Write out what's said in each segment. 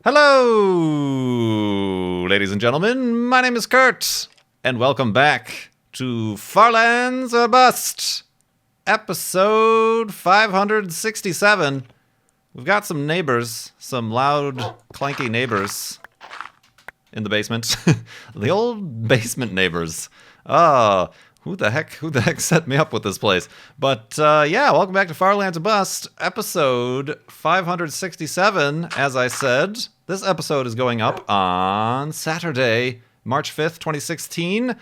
Hello, ladies and gentlemen. My name is Kurt, and welcome back to Farlands or Bust, episode 567. We've got some neighbors, some loud, clanky neighbors in the basement. The old basement neighbors. Who the heck set me up with this place? But yeah, welcome back to Farlands or Bust, episode 567. As I said, this episode is going up on Saturday, March 5th, 2016.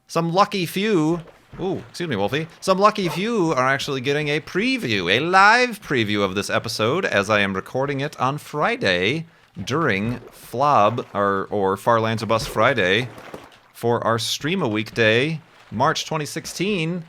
Some lucky few, excuse me, Wolfie. Some lucky few are actually getting a preview, a live preview of this episode, as I am recording it on Friday during FLOB, or Farlands or Bust Friday, for our stream a weekday, March 2016.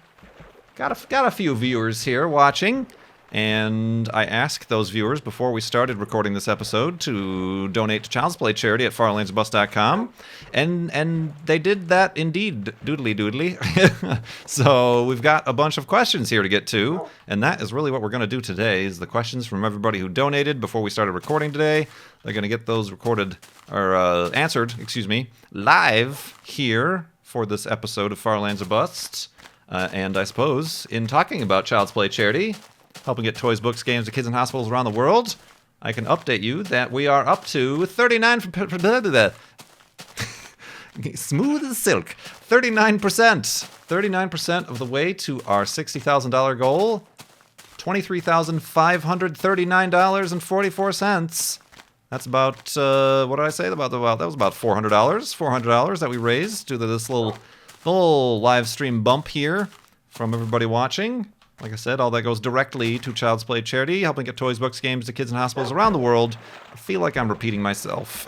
Got a few viewers here watching, and I asked those viewers before we started recording this episode to donate to Child's Play charity at farlandsbust.com, and they did that indeed, doodly. So we've got a bunch of questions here to get to, and that is really what we're going to do today, is the questions from everybody who donated before we started recording today. They're going to get those recorded, or answered, live here for this episode of Farlands or Bust. And I suppose, in talking about Child's Play charity, helping get toys, books, games to kids in hospitals around the world, I can update you that we are up to 39... smooth as silk. 39%. 39% of the way to our $60,000 goal. $23,539.44. That's about, what did I say? That was about $400. $400 that we raised due to this little live stream bump here from everybody watching. Like I said, all that goes directly to Child's Play charity, helping get toys, books, games to kids in hospitals around the world. I feel like I'm repeating myself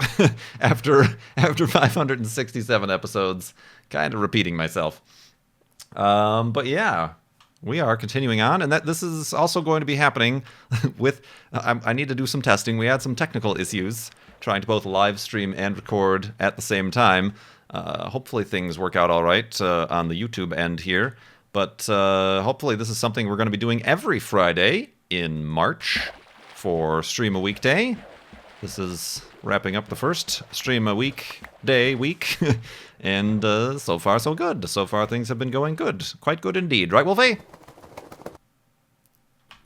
after 567 episodes, kind of repeating myself. But yeah, we are continuing on, and this is also going to be happening with... I need to do some testing. We had some technical issues trying to both live stream and record at the same time. Hopefully things work out all right on the YouTube end here. But hopefully this is something we're going to be doing every Friday in March for Stream a Weekday. This is wrapping up the first Stream a Weekday week. And so far so good. So far things have been going good. Quite good indeed. Right, Wolfie?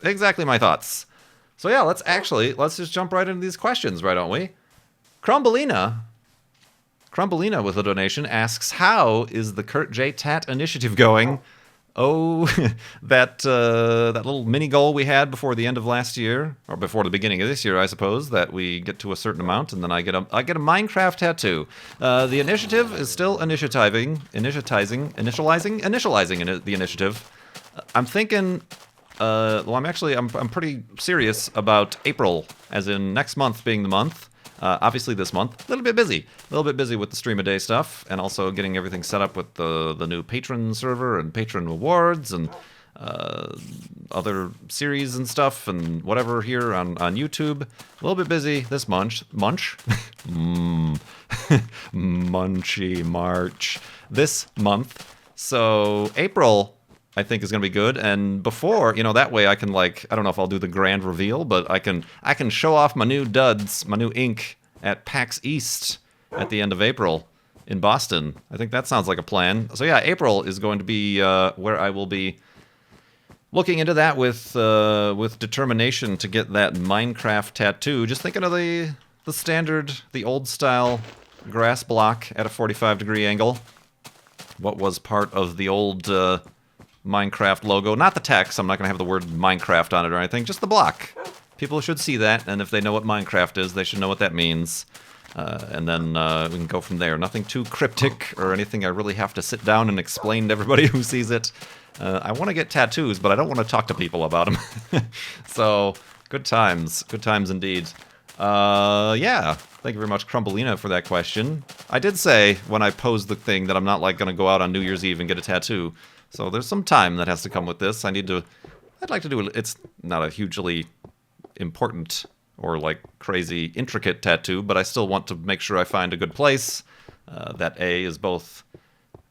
Exactly my thoughts. So yeah, let's just jump right into these questions, right, don't we? Crumbelina with a donation asks, how is the Kurt J. Tat initiative going? Oh, that little mini goal we had before the end of last year, or before the beginning of this year, I suppose, that we get to a certain amount, and then I get a Minecraft tattoo. The initiative is still initializing the initiative. I'm thinking, I'm pretty serious about April, as in next month being the month. Obviously this month, a little bit busy with the stream a day stuff, and also getting everything set up with the new patron server and patron rewards and other series and stuff and whatever here on YouTube. A little bit busy this Munchy March this month. So April, I think, is going to be good, and before, that way I can, I don't know if I'll do the grand reveal, but I can show off my new duds, my new ink at PAX East at the end of April in Boston. I think that sounds like a plan. So yeah, April is going to be where I will be looking into that with determination to get that Minecraft tattoo. Just thinking of the standard, the old style grass block at a 45-degree angle. What was part of the old Minecraft logo. Not the text. I'm not going to have the word Minecraft on it or anything. Just the block. People should see that, and if they know what Minecraft is, they should know what that means. And then we can go from there. Nothing too cryptic or anything I really have to sit down and explain to everybody who sees it. I want to get tattoos, but I don't want to talk to people about them. So, good times. Good times indeed. Yeah. Thank you very much, Crumbelina, for that question. I did say, when I posed the thing, that I'm not, going to go out on New Year's Eve and get a tattoo. So there's some time that has to come with this. I'd like to do it. It's not a hugely important or crazy intricate tattoo, but I still want to make sure I find a good place that A, is both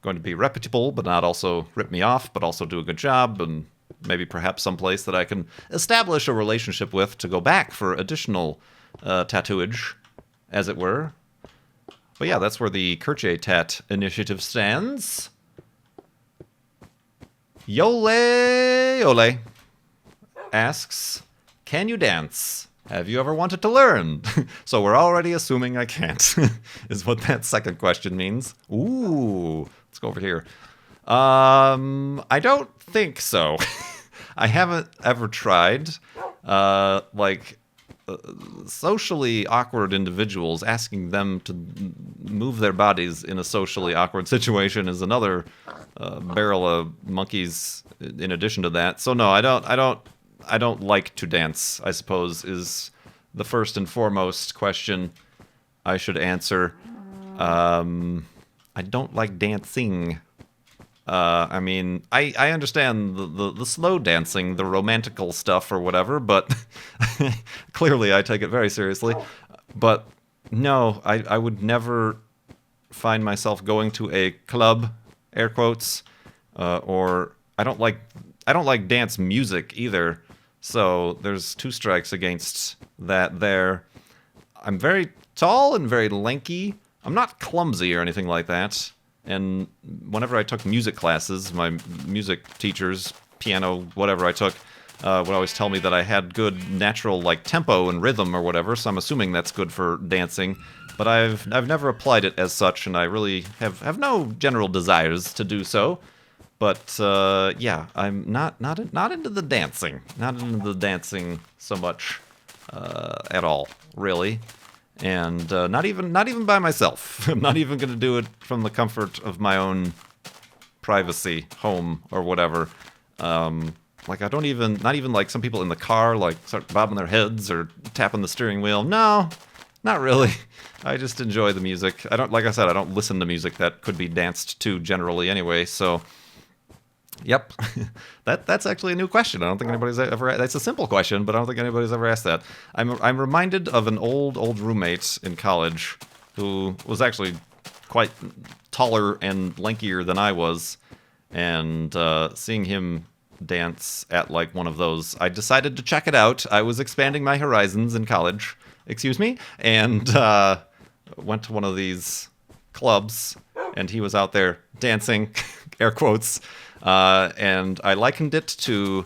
going to be reputable, but not also rip me off, but also do a good job, and maybe perhaps someplace that I can establish a relationship with to go back for additional tattooage as it were. But yeah, that's where the Kerchetat initiative stands. Yole Yole asks, can you dance? Have you ever wanted to learn? So we're already assuming I can't, is what that second question means. Ooh, let's go over here. I don't think so. I haven't ever tried. Socially awkward individuals, asking them to move their bodies in a socially awkward situation is another barrel of monkeys in addition to that. So no, I don't like to dance, I suppose, is the first and foremost question I should answer. I don't like dancing. I mean, I understand the slow dancing, the romantical stuff or whatever, but clearly I take it very seriously. But no, I would never find myself going to a club, air quotes, or I don't like dance music either. So there's two strikes against that there. I'm very tall and very lanky. I'm not clumsy or anything like that. And whenever I took music classes, my music teachers, piano, whatever I took, would always tell me that I had good natural like tempo and rhythm or whatever. So I'm assuming that's good for dancing. But I've never applied it as such, and I really have no general desires to do so. But yeah, I'm not into the dancing. Not into the dancing so much at all, really. And not even by myself. I'm not even going to do it from the comfort of my own privacy, home or whatever. Like not even like some people in the car like start bobbing their heads or tapping the steering wheel. No, not really. I just enjoy the music. Like I said, I don't listen to music that could be danced to generally anyway. So, yep, that's actually a new question. I don't think anybody's ever. That's a simple question, but I don't think anybody's ever asked that. I'm reminded of an old roommate in college who was actually quite taller and lankier than I was, and seeing him dance at like one of those, I decided to check it out. I was expanding my horizons in college, and went to one of these clubs, and he was out there dancing, air quotes. And I likened it to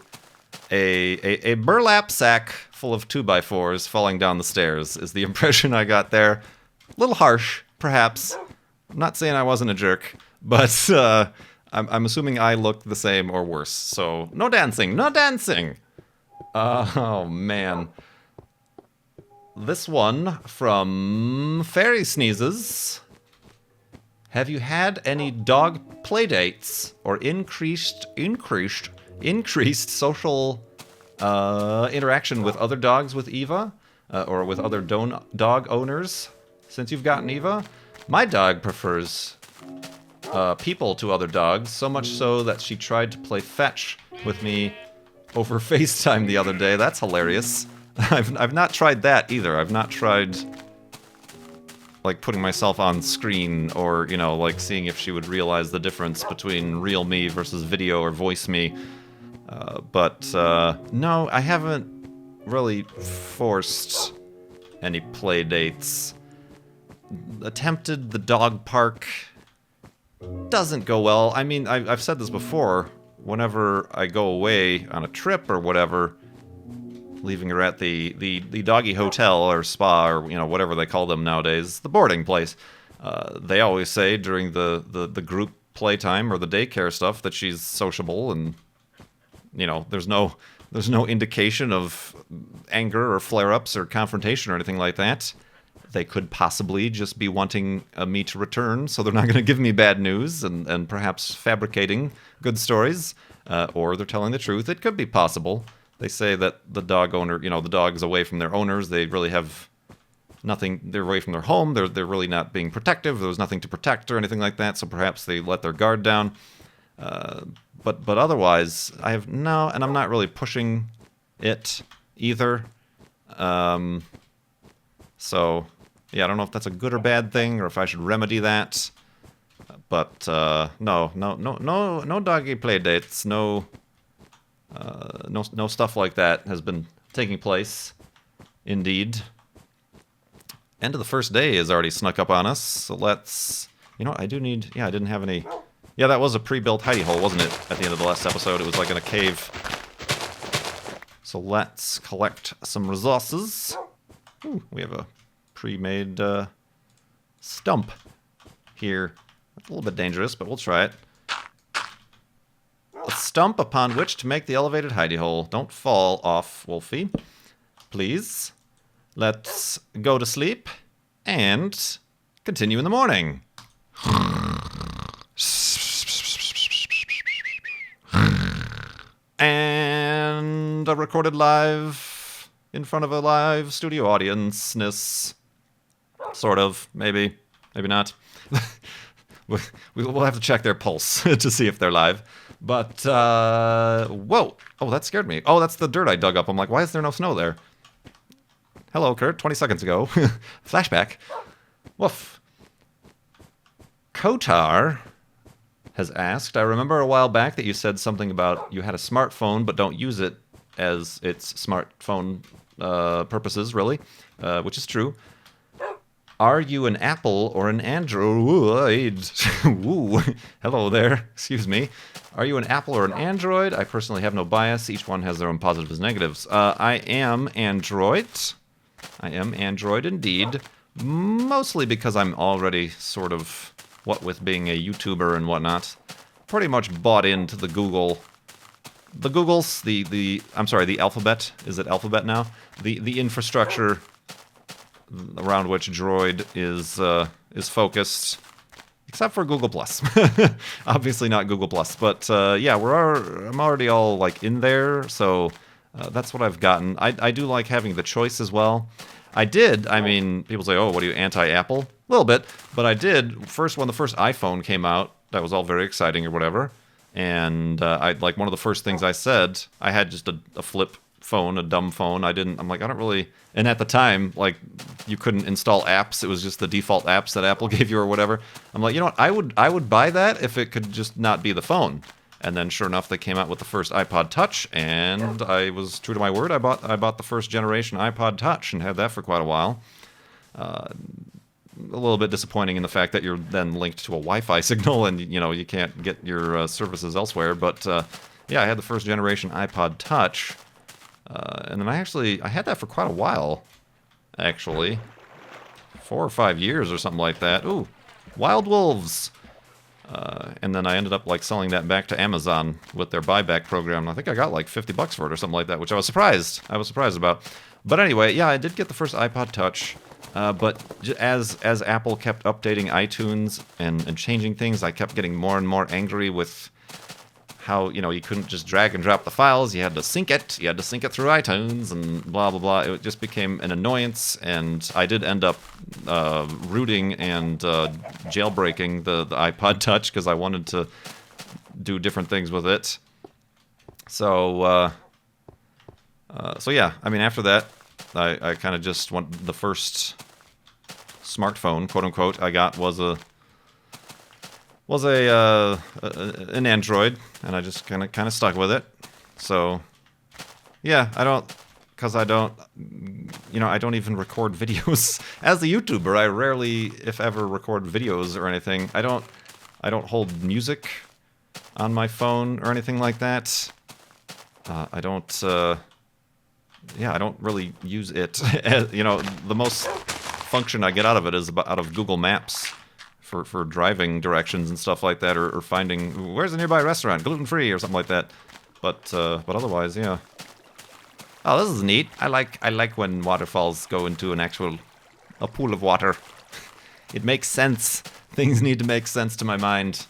a burlap sack full of 2x4s falling down the stairs, is the impression I got there. A little harsh, perhaps. I'm not saying I wasn't a jerk, but I'm assuming I look the same or worse. So, no dancing, no dancing! Oh, man. This one from Fairy Sneezes. Have you had any dog playdates or increased social interaction with other dogs with Eva or with other dog owners since you've gotten Eva? My dog prefers people to other dogs, so much so that she tried to play fetch with me over FaceTime the other day. That's hilarious. I've not tried that either. I've not tried like putting myself on screen or, like seeing if she would realize the difference between real me versus video or voice me. But no, I haven't really forced any play dates. Attempted the dog park. Doesn't go well. I mean, I've said this before. Whenever I go away on a trip or whatever, leaving her at the doggy hotel or spa or whatever they call them nowadays, the boarding place. They always say during the group playtime or the daycare stuff that she's sociable and there's no indication of anger or flare-ups or confrontation or anything like that. They could possibly just be wanting me to return, so they're not going to give me bad news and perhaps fabricating good stories, or they're telling the truth. It could be possible. They say that the dog owner, the dog's away from their owners. They really have nothing. They're away from their home. They're really not being protective. There was nothing to protect or anything like that. So perhaps they let their guard down. But otherwise, I have no, and I'm not really pushing it either. So yeah, I don't know if that's a good or bad thing, or if I should remedy that. But no doggy play dates. No stuff like that has been taking place, indeed. End of the first day is already snuck up on us, so let's... You know what, I do need... Yeah, I didn't have any... Yeah, that was a pre-built hidey hole, wasn't it? At the end of the last episode, it was like in a cave. So let's collect some resources. Ooh, we have a pre-made stump here. That's a little bit dangerous, but we'll try it. A stump upon which to make the elevated hidey hole. Don't fall off, Wolfie. Please. Let's go to sleep and continue in the morning. And a recorded live in front of a live studio audience-ness. Sort of, maybe. Maybe not. We'll have to check their pulse to see if they're live. But, whoa. Oh, that scared me. Oh, that's the dirt I dug up. I'm like, why is there no snow there? Hello, Kurt. 20 seconds ago. Flashback. Woof. Kotar has asked, I remember a while back that you said something about you had a smartphone but don't use it as its smartphone purposes, really, which is true. Are you an Apple or an Android? Ooh, hello there. Excuse me. Are you an Apple or an Android? I personally have no bias. Each one has their own positives and negatives. I am Android. I am Android indeed. Mostly because I'm already sort of, what with being a YouTuber and whatnot, pretty much bought into the Google. The Googles, the Alphabet. Is it Alphabet now? The infrastructure around which Droid is focused, except for Google Plus. Obviously not Google Plus, but yeah, I'm already all like in there, so that's what I've gotten. I do like having the choice as well. I mean, people say, oh, what are you, anti-Apple? A little bit, but I did, when the first iPhone came out, that was all very exciting or whatever, and like one of the first things I said, I had just a flip phone, a dumb phone. I'm like, I don't really, and at the time, like, you couldn't install apps. It was just the default apps that Apple gave you or whatever. I'm like, you know what, I would buy that if it could just not be the phone. And then sure enough, they came out with the first iPod Touch, and I was true to my word. I bought the first generation iPod Touch and had that for quite a while. A little bit disappointing in the fact that you're then linked to a Wi-Fi signal and, you know, you can't get your services elsewhere. But yeah, I had the first generation iPod Touch. And then I had that for quite a while, actually. 4 or 5 years or something like that. Ooh, Wild Wolves. And then I ended up like selling that back to Amazon with their buyback program. I think I got like $50 for it or something like that, which I was surprised about. But anyway, yeah, I did get the first iPod Touch. But as Apple kept updating iTunes and changing things, I kept getting more and more angry with how, you know, you couldn't just drag and drop the files. You had to sync it. You had to sync it through iTunes and blah, blah, blah. It just became an annoyance, and I did end up rooting and jailbreaking the iPod Touch because I wanted to do different things with it. So yeah, I mean, after that, I kind of just went, the first smartphone, quote unquote, I got was an Android, and I just kind of stuck with it. So yeah, I don't even record videos as a YouTuber. I rarely, if ever, record videos or anything. I don't hold music on my phone or anything like that. I don't really use it. You know, the most function I get out of it is out of Google Maps for driving directions and stuff like that, or finding where's a nearby restaurant, gluten-free or something like that. But otherwise, yeah. Oh, this is neat. I like when waterfalls go into a pool of water. It makes sense. Things need to make sense to my mind.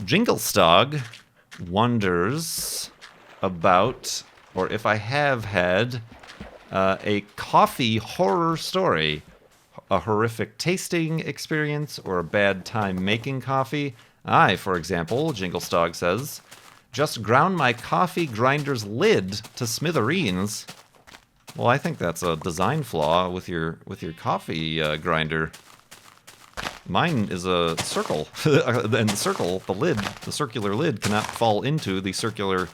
Jinglestog wonders about, or if I have had a coffee horror story, a horrific tasting experience, or a bad time making coffee. I, for example, Jinglestog says, just ground my coffee grinder's lid to smithereens. Well, I think that's a design flaw with your coffee grinder. Mine is a circle, and the circular lid cannot fall into the circular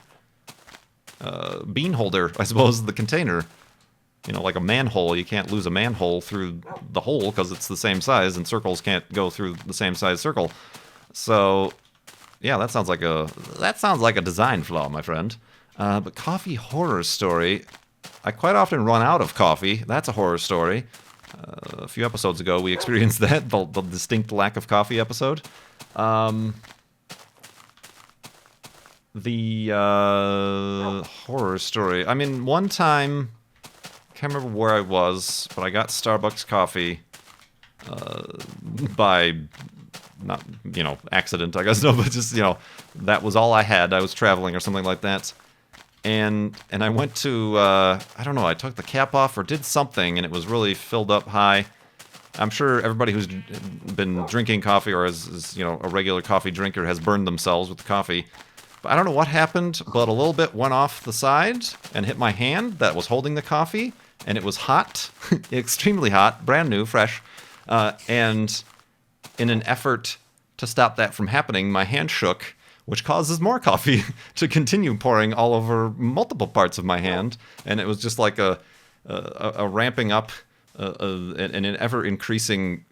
bean holder, I suppose, the container. like a manhole. You can't lose a manhole through the hole because it's the same size, and circles can't go through the same size circle. So, yeah, that sounds like a design flaw, my friend. But coffee horror story. I quite often run out of coffee. That's a horror story. A few episodes ago, we experienced that, the distinct lack of coffee episode. The horror story. I mean, one time, I can't remember where I was, but I got Starbucks coffee by, not, accident, I guess, no, but just, that was all I had. I was traveling or something like that. And I went to, I don't know, I took the cap off or did something, and it was really filled up high. I'm sure everybody who's been drinking coffee or is a regular coffee drinker has burned themselves with the coffee. But I don't know what happened, but a little bit went off the side and hit my hand that was holding the coffee, and it was hot, extremely hot, brand new, fresh. And in an effort to stop that from happening, my hand shook, which causes more coffee to continue pouring all over multiple parts of my hand. And it was just like a ramping up, an ever-increasing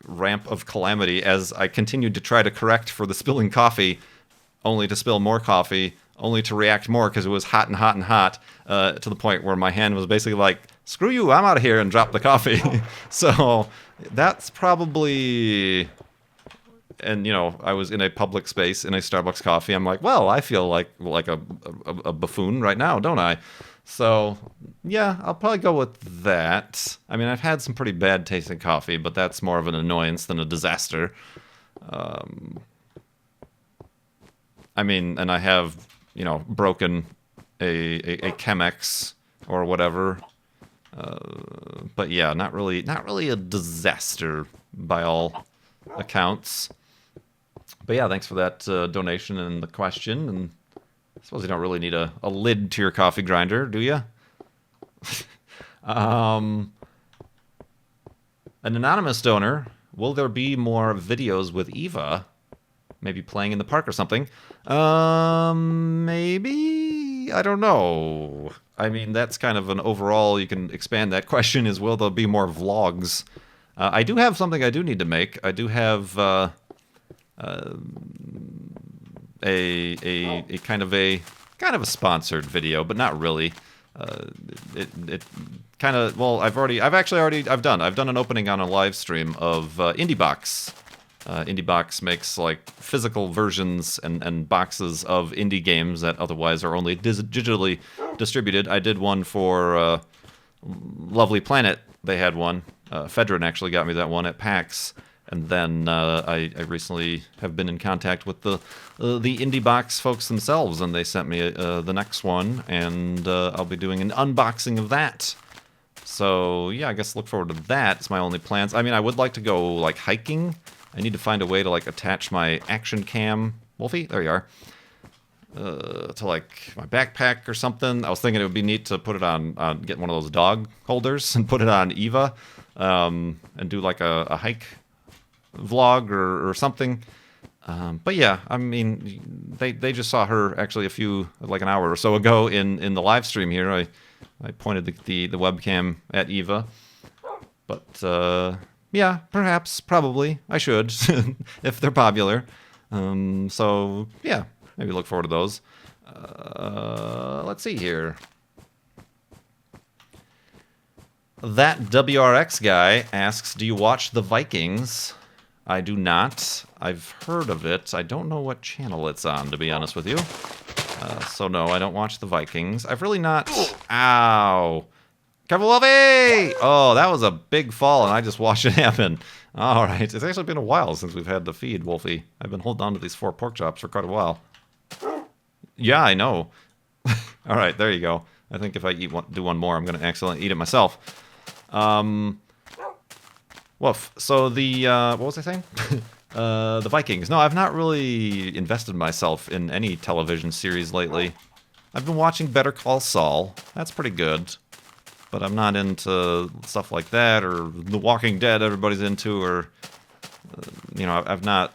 ramp of calamity as I continued to try to correct for the spilling coffee, only to spill more coffee, only to react more because it was hot and hot and hot, to the point where my hand was basically like, screw you, I'm out of here, and dropped the coffee. So that's probably... And, I was in a public space in a Starbucks coffee. I'm like, well, I feel like a buffoon right now, don't I? So, yeah, I'll probably go with that. I mean, I've had some pretty bad tasting coffee, but that's more of an annoyance than a disaster. I mean, and I have, broken a Chemex or whatever. But yeah, not really a disaster by all accounts. But yeah, thanks for that donation and the question. And I suppose you don't really need a lid to your coffee grinder, do you? An anonymous donor. Will there be more videos with Eva? Maybe playing in the park or something? Maybe? I don't know. I mean, that's kind of an overall, you can expand that question, is will there be more vlogs? I do have something I do need to make. I do have a kind of a sponsored video, but not really. It kind of, well, I've done an opening on a live stream of IndieBox. IndieBox makes like physical versions and boxes of indie games that otherwise are only digitally distributed. I did one for Lovely Planet. They had one. Fedrin actually got me that one at PAX. And then I recently have been in contact with the IndieBox folks themselves, and they sent me the next one, and I'll be doing an unboxing of that. So yeah, I guess look forward to that. It's my only plans. I mean, I would like to go like hiking. I need to find a way to like attach my action cam, Wolfie, there you are, to like my backpack or something. I was thinking it would be neat to put it on get one of those dog holders and put it on Eva, and do like a hike vlog or something. But yeah, I mean, they just saw her actually like an hour or so ago in the live stream here. I pointed the webcam at Eva, but yeah, probably I should if they're popular. So yeah, maybe look forward to those. Let's see here. That WRX guy asks, do you watch The Vikings? I do not. I've heard of it. I don't know what channel it's on, to be honest with you. So no, I don't watch The Vikings. I've really not... Ow! Careful, Wolfie! Oh, that was a big fall, and I just watched it happen. All right. It's actually been a while since we've had the feed, Wolfie. I've been holding on to these 4 pork chops for quite a while. Yeah, I know. All right, there you go. I think if I do one more, I'm going to accidentally eat it myself. Woof. So what was I saying? The Vikings. No, I've not really invested myself in any television series lately. I've been watching Better Call Saul. That's pretty good. But I'm not into stuff like that, or The Walking Dead everybody's into, or, I've not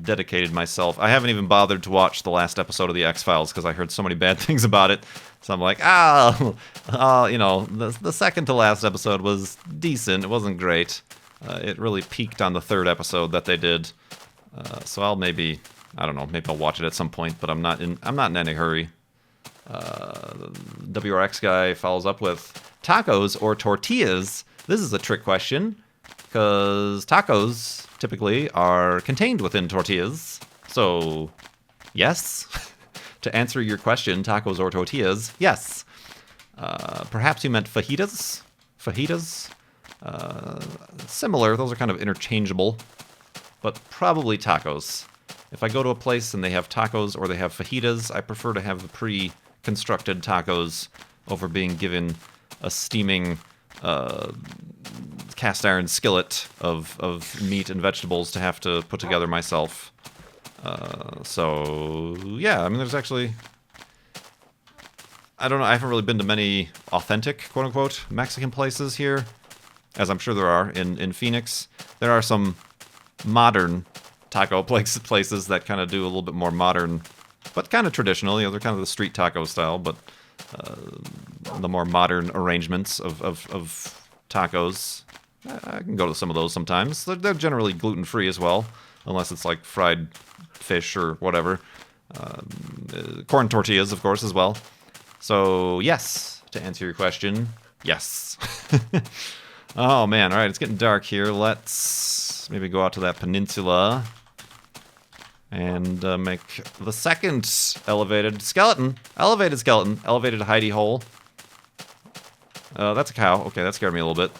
dedicated myself. I haven't even bothered to watch the last episode of the X-Files because I heard so many bad things about it. So I'm like, the second to last episode was decent. It wasn't great. It really peaked on the third episode that they did. So I'll maybe I'll watch it at some point, but I'm not in any hurry. WRX guy follows up with tacos or tortillas. This is a trick question because tacos typically are contained within tortillas. So, yes. To answer your question, tacos or tortillas, yes. Perhaps you meant fajitas? Fajitas? Similar, those are kind of interchangeable, but probably tacos. If I go to a place and they have tacos or they have fajitas, I prefer to have the pre-constructed tacos over being given a steaming cast iron skillet of meat and vegetables to have to put together myself. So, yeah, I mean, there's actually... I don't know, I haven't really been to many authentic, quote-unquote, Mexican places here, as I'm sure there are in Phoenix. There are some modern taco places that kind of do a little bit more modern, but kind of traditional. They're kind of the street taco style, but the more modern arrangements of tacos. I can go to some of those sometimes. They're generally gluten-free as well, unless it's like fried fish or whatever. Corn tortillas, of course, as well. So, yes, to answer your question, yes. Oh, man, all right, it's getting dark here. Let's maybe go out to that peninsula and make the second elevated skeleton. Elevated skeleton. Elevated hidey hole. That's a cow. Okay, that scared me a little bit.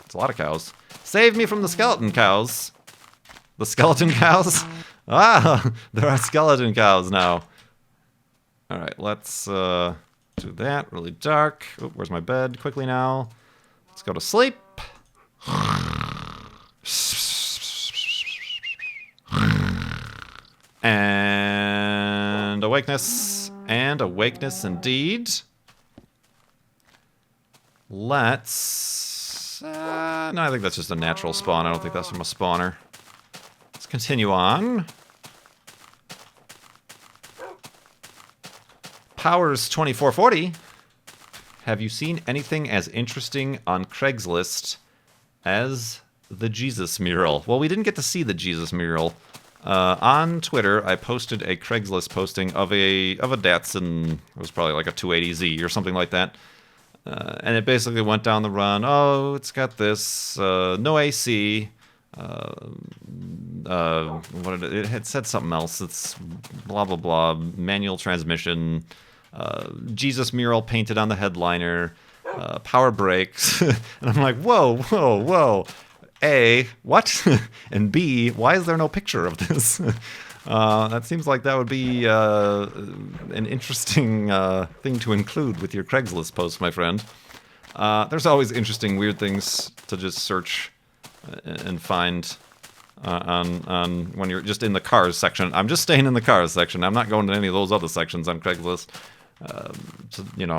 It's a lot of cows. Save me from the skeleton cows. The skeleton cows? Ah, there are skeleton cows now. All right, let's do that. Really dark. Oh, where's my bed? Quickly now. Let's go to sleep. And awakeness. And awakeness indeed. Let's... no, I think that's just a natural spawn. I don't think that's from a spawner. Let's continue on. Powers 2440. Have you seen anything as interesting on Craigslist as the Jesus mural? Well, we didn't get to see the Jesus mural. On Twitter, I posted a Craigslist posting of a Datsun. It was probably like a 280Z or something like that. And it basically went down the run. Oh, it's got this, no AC. It had said something else. It's blah, blah, blah. Manual transmission. Jesus mural painted on the headliner. Power brakes. And I'm like, whoa. A, what? And B, why is there no picture of this? That seems like that would be an interesting thing to include with your Craigslist post, my friend. There's always interesting, weird things to just search and find on when you're just in the cars section. I'm just staying in the cars section. I'm not going to any of those other sections on Craigslist. So, you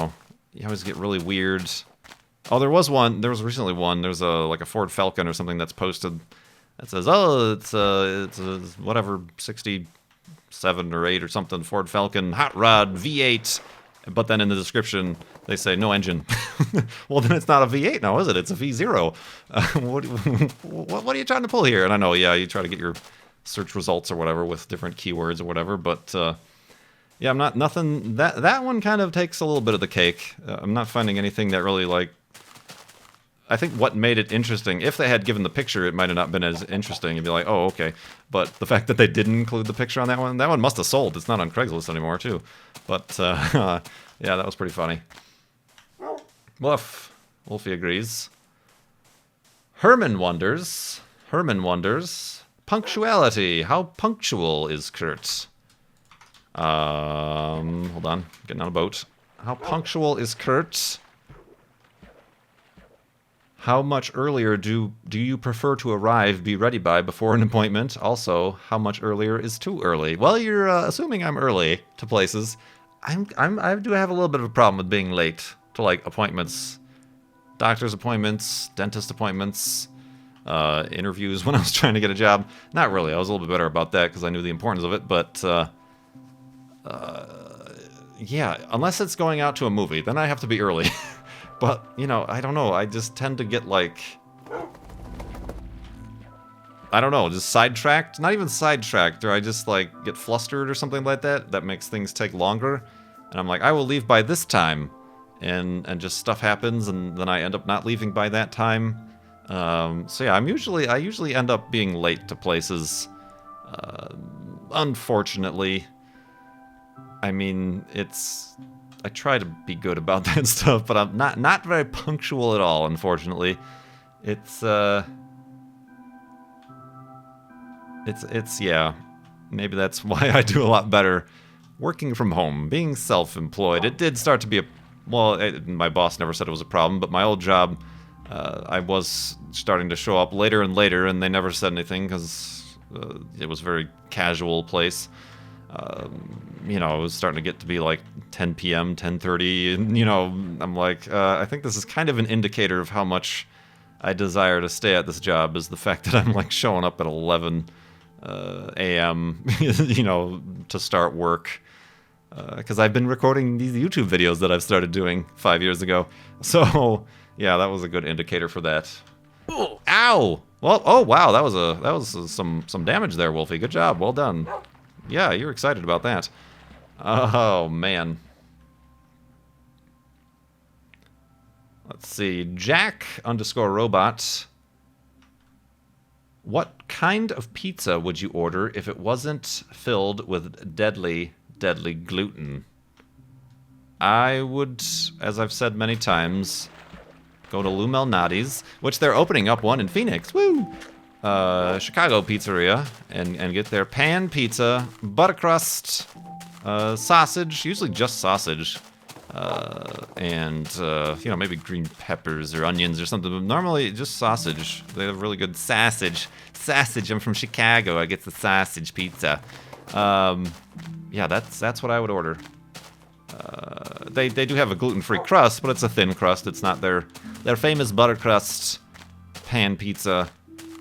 always get really weird. Oh, there was recently one. There's like a Ford Falcon or something that's posted that says, oh, it's a whatever 67 or 8 or something Ford Falcon hot rod V8, but then in the description they say no engine. Well, then it's not a V8 now, is it? It's a V0. What are you trying to pull here? And I know, yeah, you try to get your search results or whatever with different keywords or whatever, but yeah, nothing. That one kind of takes a little bit of the cake. I'm not finding anything that really like. I think what made it interesting, if they had given the picture, it might have not been as interesting. You'd be like, oh, okay. But the fact that they didn't include the picture on that one must have sold. It's not on Craigslist anymore, too. But, yeah, that was pretty funny. Woof. Wolfie agrees. Herman wonders. Punctuality. How punctual is Kurt? Hold on. Getting on a boat. How punctual is Kurt? How much earlier do you prefer to arrive, be ready by before an appointment? Also, how much earlier is too early? Well, you're assuming I'm early to places. I do have a little bit of a problem with being late to like appointments, doctor's appointments, dentist appointments. interviews when I was trying to get a job. Not really. I was a little bit better about that because I knew the importance of it. But yeah, unless it's going out to a movie, then I have to be early. But, you know, I don't know. I just tend to get, like, I don't know, just sidetracked? Not even sidetracked, or I just, like, get flustered or something like that. That makes things take longer. And I'm like, I will leave by this time. And just stuff happens, and then I end up not leaving by that time. So yeah, I usually end up being late to places. Unfortunately. I mean, I try to be good about that stuff, but I'm not very punctual at all, unfortunately. It's yeah, maybe that's why I do a lot better working from home, being self-employed. It did start to be my boss never said it was a problem, but my old job, I was starting to show up later and later, and they never said anything because it was a very casual place. You know, it was starting to get to be like 10 p.m., 10:30, and, you know, I'm like, I think this is kind of an indicator of how much I desire to stay at this job, is the fact that I'm, like, showing up at 11 a.m., you know, to start work. Because I've been recording these YouTube videos that I've started doing 5 years ago. So, yeah, that was a good indicator for that. Ooh, ow! Well, oh, wow, that was some damage there, Wolfie. Good job, well done. Yeah, you're excited about that. Oh, man. Let's see. Jack_robot. What kind of pizza would you order if it wasn't filled with deadly gluten? I would, as I've said many times, go to Lou Malnati's, which they're opening up one in Phoenix. Woo! Chicago pizzeria, and get their pan pizza, buttercrust, sausage, usually just sausage, and you know, maybe green peppers or onions or something, but normally just sausage. They have really good sausage. I'm from Chicago, I get the sausage pizza. Yeah, that's what I would order. They do have a gluten-free crust, but it's a thin crust. It's not their famous butter crust pan pizza.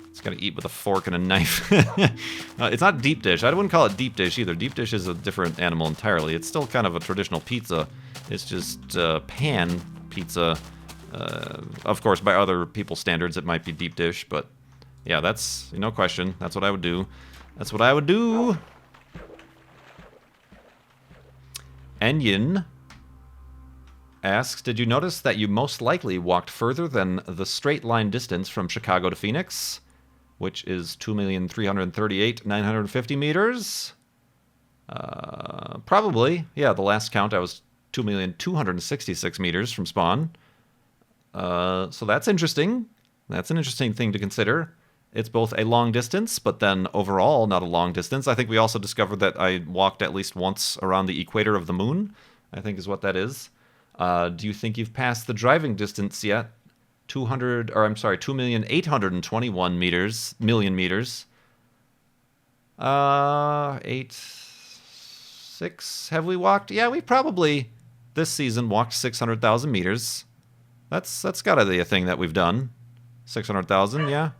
It's gotta eat with a fork and a knife. It's not deep dish. I wouldn't call it deep dish either. Deep dish is a different animal entirely. It's still kind of a traditional pizza. It's just pan pizza. Of course, by other people's standards, it might be deep dish, but yeah, that's no question. That's what I would do. That's what I would do. Enyin asks, did you notice that you most likely walked further than the straight line distance from Chicago to Phoenix, which is 2,338,950 meters? Probably. Yeah, the last count I was 2,266 meters from spawn. So that's interesting. That's an interesting thing to consider. It's both a long distance, but then overall not a long distance. I think we also discovered that I walked at least once around the equator of the moon, I think is what that is. Do you think you've passed the driving distance yet? 2,821 million meters. 6 have we walked? Yeah, we probably this season walked 600,000 meters. That's gotta be a thing that we've done. 600,000, yeah.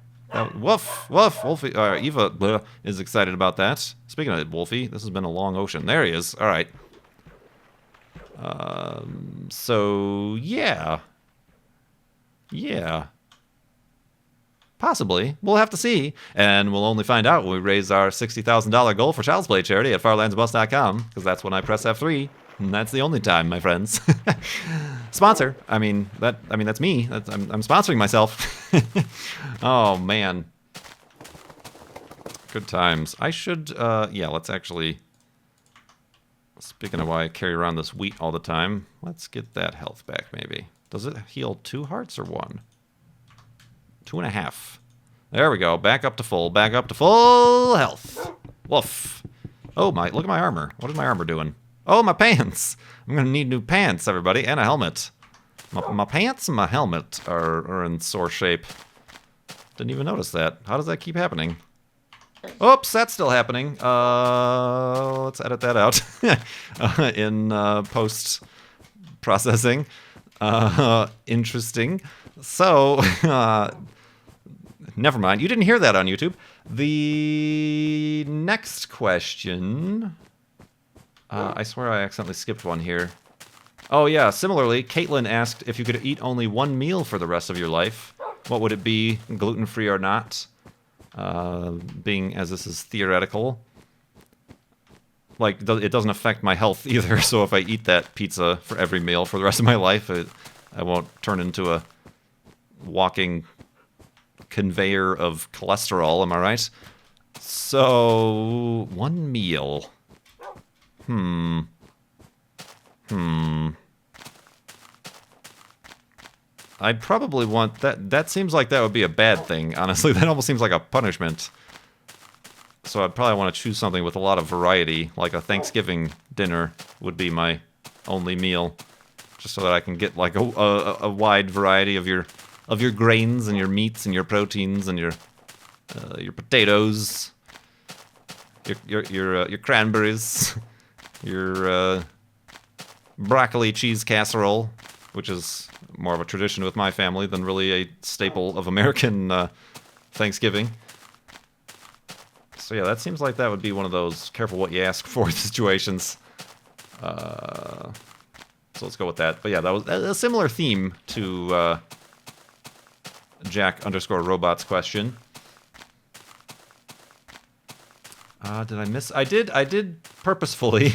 Wolfie, Eva is excited about that. Speaking of it, Wolfie, this has been a long ocean. There he is. All right. So, yeah. Yeah. Possibly. We'll have to see. And we'll only find out when we raise our $60,000 goal for Child's Play charity at farlandsbus.com, because that's when I press F3. And that's the only time, my friends. Sponsor. I mean, that's me. I'm sponsoring myself. Oh, man. Good times. I should, yeah, let's actually, speaking of why I carry around this wheat all the time, let's get that health back, maybe. Does it heal 2 hearts or 1? 2.5. There we go. Back up to full. Back up to full health. Woof. Oh, look at my armor. What is my armor doing? Oh, my pants. I'm going to need new pants, everybody, and a helmet. My pants and my helmet are in sore shape. Didn't even notice that. How does that keep happening? Oops, that's still happening. Let's edit that out in post-processing. Interesting. So, never mind. You didn't hear that on YouTube. The next question... I swear I accidentally skipped one here. Oh, yeah. Similarly, Caitlin asked if you could eat only one meal for the rest of your life. What would it be, gluten-free or not? Being as this is theoretical. Like, it doesn't affect my health either, so if I eat that pizza for every meal for the rest of my life, I won't turn into a walking conveyor of cholesterol, am I right? So, one meal. I'd probably want that. That seems like that would be a bad thing, honestly. That almost seems like a punishment. So I'd probably want to choose something with a lot of variety, like a Thanksgiving dinner would be my only meal, just so that I can get like a wide variety of your grains and your meats and your proteins and your potatoes, your cranberries, your broccoli cheese casserole, which is more of a tradition with my family than really a staple of American Thanksgiving. So yeah, that seems like that would be one of those careful what you ask for situations. So let's go with that. But yeah, that was a similar theme to Jack_Robot's question. Did I miss? I did purposefully,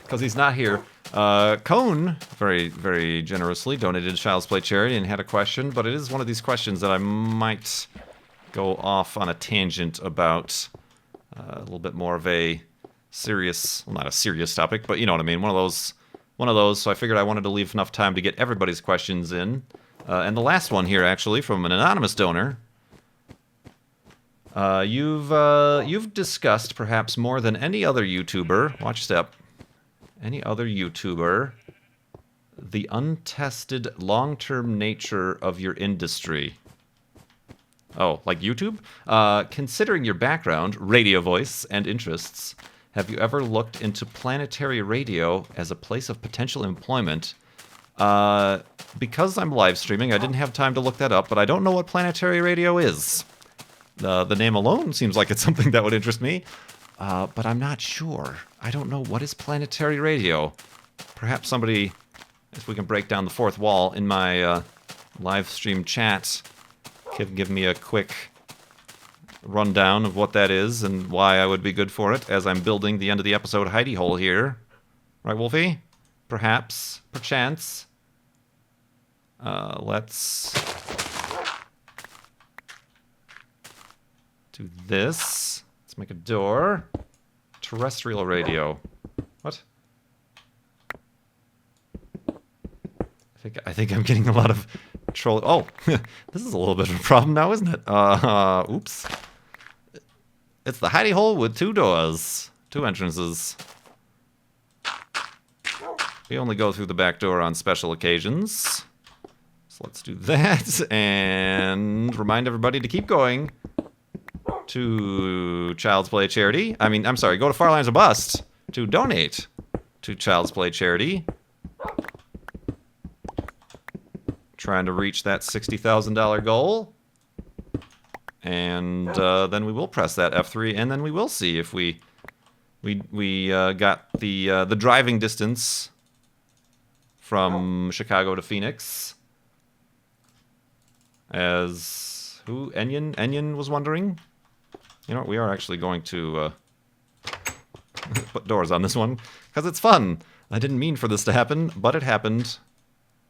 because he's not here. Cone very, very generously donated to Child's Play charity and had a question, but it is one of these questions that I might go off on a tangent about. A little bit more of a serious, well, not a serious topic, but you know what I mean. One of those. So I figured I wanted to leave enough time to get everybody's questions in. And the last one here, actually, from an anonymous donor. You've discussed perhaps more than any other YouTuber. Watch step. Any other YouTuber, the untested long-term nature of your industry. Oh, like YouTube? Considering your background, radio voice, and interests, have you ever looked into planetary radio as a place of potential employment? Because I'm live streaming, I didn't have time to look that up, but I don't know what planetary radio is. The name alone seems like it's something that would interest me, but I'm not sure. I don't know what is planetary radio. Perhaps somebody, if we can break down the fourth wall in my live stream chat, can give me a quick rundown of what that is and why I would be good for it as I'm building the end of the episode hidey hole here. Right, Wolfie? Perhaps. Perchance. Let's do this. Let's make a door. Terrestrial radio. What? I think I'm getting a lot of troll. Oh, this is a little bit of a problem now, isn't it? Oops. It's the hidey hole with two doors, two entrances. We only go through the back door on special occasions. So let's do that and remind everybody to keep going to Child's Play charity. I'm sorry, go to Farlands or Bust to donate to Child's Play charity. Trying to reach that $60,000 goal. And then we will press that F3, and then we will see if we got the driving distance from Chicago to Phoenix. As Enyon was wondering. You know what, we are actually going to put doors on this one, because it's fun. I didn't mean for this to happen, but it happened.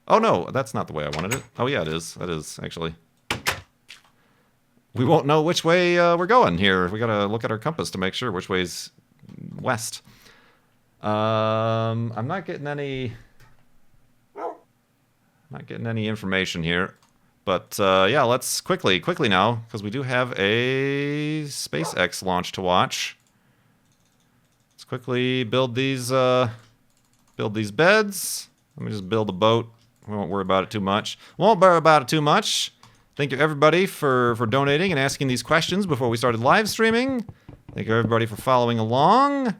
Oh no, that's not the way I wanted it. Oh yeah, it is. That is, actually. We won't know which way we're going here. We gotta look at our compass to make sure which way's west. I'm not getting any information here. But yeah, let's quickly now, because we do have a SpaceX launch to watch. Let's quickly build these beds. Let me just build a boat. We won't worry about it too much. Thank you, everybody, for donating and asking these questions before we started live streaming. Thank you, everybody, for following along.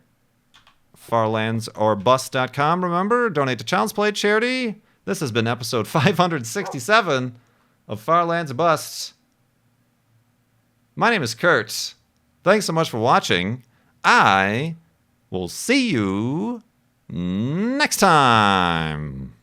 Farlandsorbust.com, remember. Donate to Child's Play charity. This has been episode 567 of Farlands or Bust. My name is Kurt. Thanks so much for watching. I will see you next time.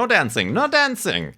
No dancing, no dancing!